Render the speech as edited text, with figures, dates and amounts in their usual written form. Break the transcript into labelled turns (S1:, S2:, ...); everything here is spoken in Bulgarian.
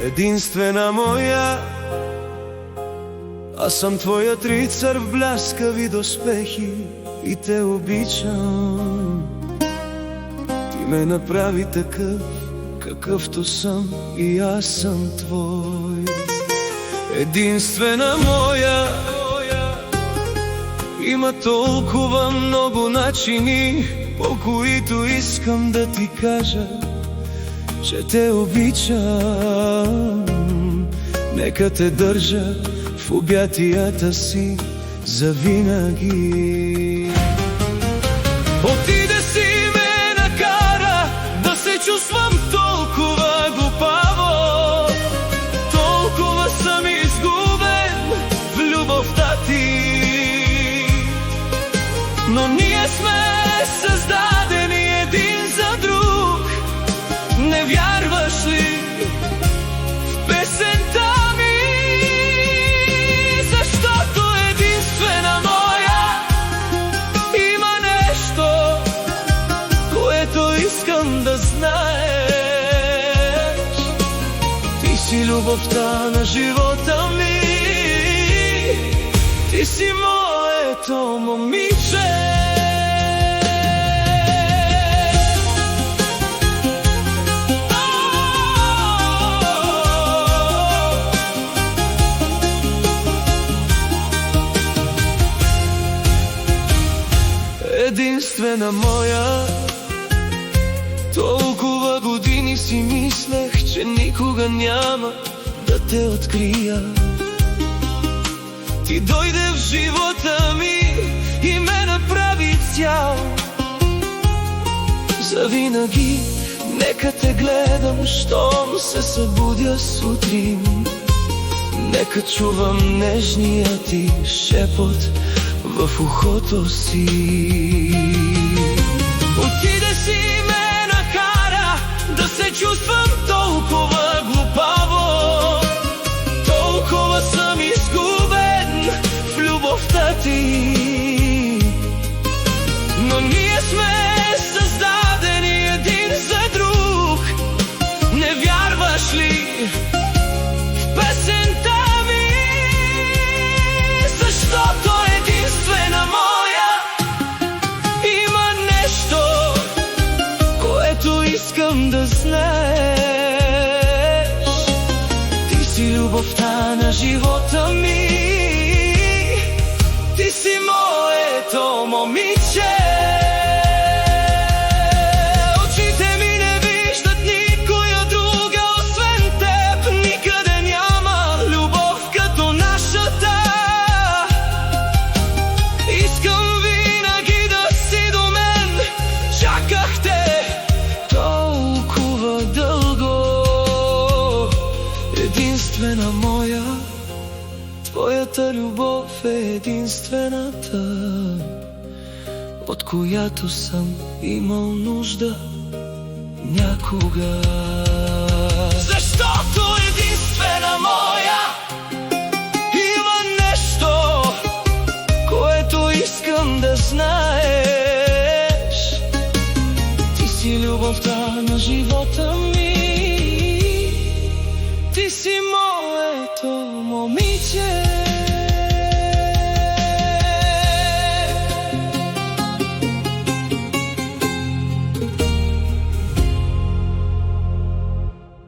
S1: единствена моя. Аз съм твоят рицар в бляскави доспехи и те обичам. Ти ме направи такъв, какъвто съм, и аз съм твой. Единствена моя. Има толкова много начини, по които искам да ти кажа, че те обичам. Нека те държа в обятията си завинаги. Отиде си ме накара да се чувствам толкова глупаво. Толкова съм изгубен в любовта ти. Но ние сме създадени един за друг. Не вярваш ли в песента ми? Защото единствена моя. Има нещо, което искам да знаеш. Ти си любовта на живота ми. Ти си моето момиче. Единствена моя. Толкова години си мислех, че никога няма да те открия. Ти дойде в живота ми и ме направи цял. Завинаги нека те гледам, щом се събудя сутрин. Нека чувам нежния ти шепот в ухото си. Отиде си ме накара да се чувствам толкова глупаво. Толкова съм изгубен в любовта ти. Но ние сме създадени един за друг. Не вярваш ли в песента ми? Защото единствена моя. Има нещо, което искам да знаеш. Ти си любовта на живота ми. Ти си моето момиче. Очите ми не виждат никоя друга освен теб. Никъде няма любов като нашата. Искам винаги да си до мен. Чаках те толкова дълго. Единствена моя. Твоята любов е единствената, от която съм имал нужда някога. Защото единствена моя. Има нещо, което искам да знаеш. Ти си любовта на живота ми. Ти си моето момиче.